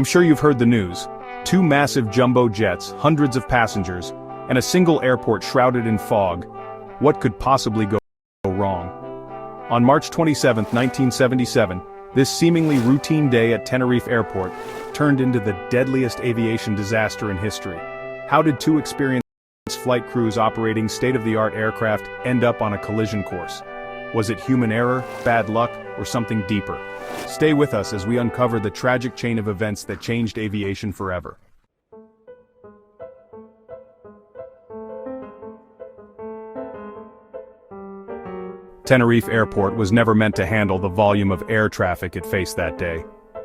I'm sure you've heard the news. Two massive jumbo jets, hundreds of passengers, and a single airport shrouded in fog. What could possibly go wrong? On March 27, 1977, this seemingly routine day at Tenerife Airport turned into the deadliest aviation disaster in history. How did two experienced flight crews operating state-of-the-art aircraft end up on a collision course? Was it human error, bad luck, or something deeper? Stay with us as we uncover the tragic chain of events that changed aviation forever. Tenerife Airport was never meant to handle the volume of air traffic it faced that day.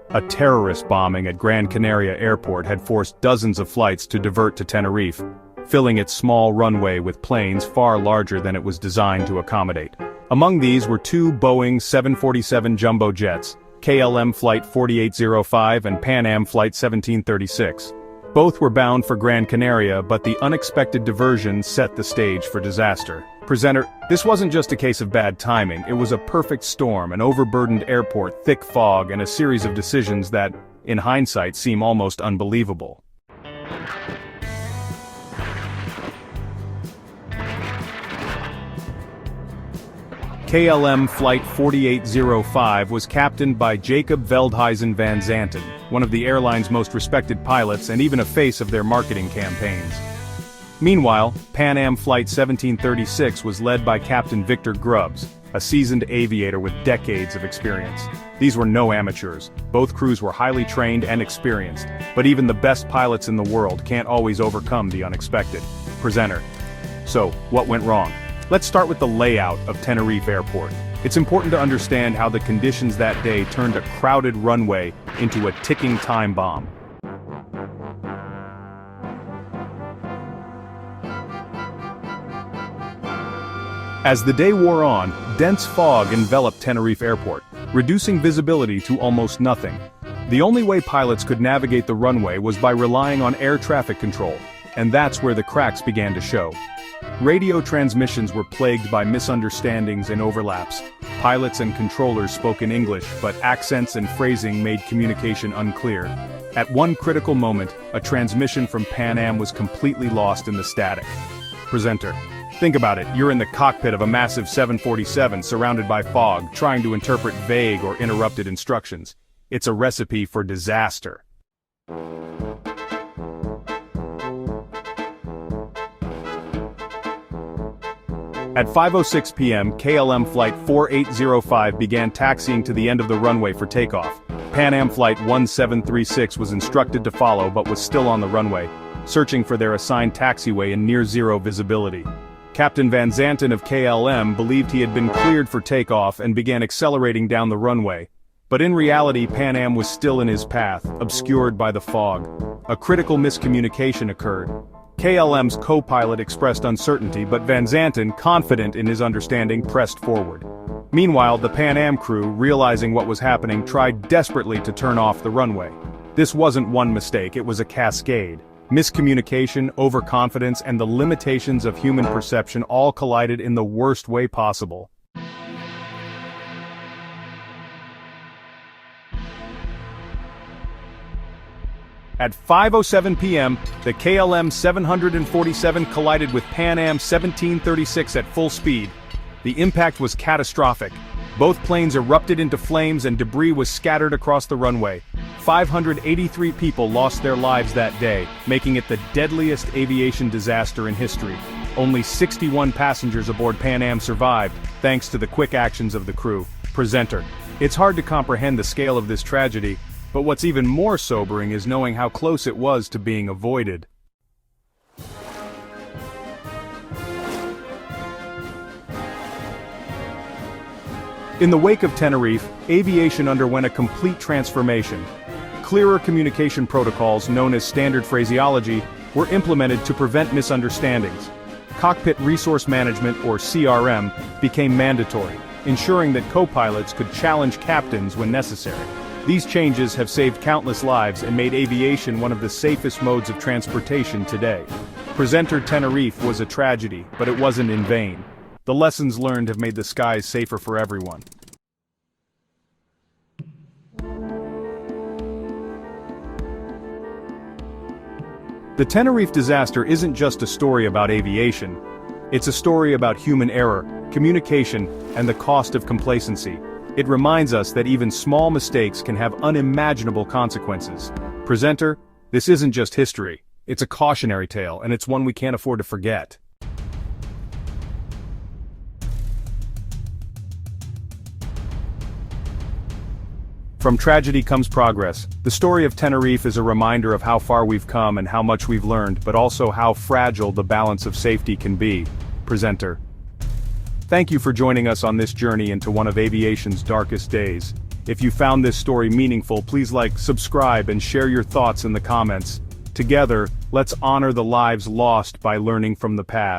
A terrorist bombing at Gran Canaria Airport had forced dozens of flights to divert to Tenerife, filling its small runway with planes far larger than it was designed to accommodate. Among these were two Boeing 747 jumbo jets, KLM Flight 4805 and Pan Am Flight 1736. Both were bound for Gran Canaria, but the unexpected diversion set the stage for disaster. Presenter, this wasn't just a case of bad timing, it was a perfect storm, an overburdened airport, thick fog, and a series of decisions that, in hindsight, seem almost unbelievable. KLM Flight 4805 was captained by Jacob Veldhuizen van Zanten, one of the airline's most respected pilots and even a face of their marketing campaigns. Meanwhile, Pan Am Flight 1736 was led by Captain Victor Grubbs, a seasoned aviator with decades of experience. These were no amateurs. Both crews were highly trained and experienced, but even the best pilots in the world can't always overcome the unexpected. Presenter. So, what went wrong? Let's start with the layout of Tenerife Airport. It's important to understand how the conditions that day turned a crowded runway into a ticking time bomb. As the day wore on, dense fog enveloped Tenerife Airport, reducing visibility to almost nothing. The only way pilots could navigate the runway was by relying on air traffic control, and that's where the cracks began to show. Radio transmissions were plagued by misunderstandings and overlaps. Pilots and controllers spoke in English, but accents and phrasing made communication unclear. At one critical moment, a transmission from Pan Am was completely lost in the static. Presenter. Think about it, you're in the cockpit of a massive 747 surrounded by fog, trying to interpret vague or interrupted instructions. It's a recipe for disaster. At 5:06 p.m., KLM Flight 4805 began taxiing to the end of the runway for takeoff. Pan Am Flight 1736 was instructed to follow but was still on the runway, searching for their assigned taxiway in near-zero visibility. Captain Van Zanten of KLM believed he had been cleared for takeoff and began accelerating down the runway. But in reality, Pan Am was still in his path, obscured by the fog. A critical miscommunication occurred. KLM's co-pilot expressed uncertainty, but Van Zanten, confident in his understanding, pressed forward. Meanwhile, the Pan Am crew, realizing what was happening, tried desperately to turn off the runway. This wasn't one mistake, it was a cascade. Miscommunication, overconfidence, and the limitations of human perception all collided in the worst way possible. At 5:07 p.m., the KLM 747 collided with Pan Am 1736 at full speed. The impact was catastrophic. Both planes erupted into flames and debris was scattered across the runway. 583 people lost their lives that day, making it the deadliest aviation disaster in history. Only 61 passengers aboard Pan Am survived, thanks to the quick actions of the crew. Presenter. It's hard to comprehend the scale of this tragedy, but what's even more sobering is knowing how close it was to being avoided. In the wake of Tenerife, aviation underwent a complete transformation. Clearer communication protocols, known as standard phraseology, were implemented to prevent misunderstandings. Cockpit Resource Management, or CRM, became mandatory, ensuring that co-pilots could challenge captains when necessary. These changes have saved countless lives and made aviation one of the safest modes of transportation today. Presenter Tenerife was a tragedy, but it wasn't in vain. The lessons learned have made the skies safer for everyone. The Tenerife disaster isn't just a story about aviation. It's a story about human error, communication, and the cost of complacency. It reminds us that even small mistakes can have unimaginable consequences. Presenter, this isn't just history. It's a cautionary tale, and it's one we can't afford to forget. From tragedy comes progress. The story of Tenerife is a reminder of how far we've come and how much we've learned, but also how fragile the balance of safety can be. Presenter. Thank you for joining us on this journey into one of aviation's darkest days. If you found this story meaningful, please like, subscribe, and share your thoughts in the comments. Together, let's honor the lives lost by learning from the past.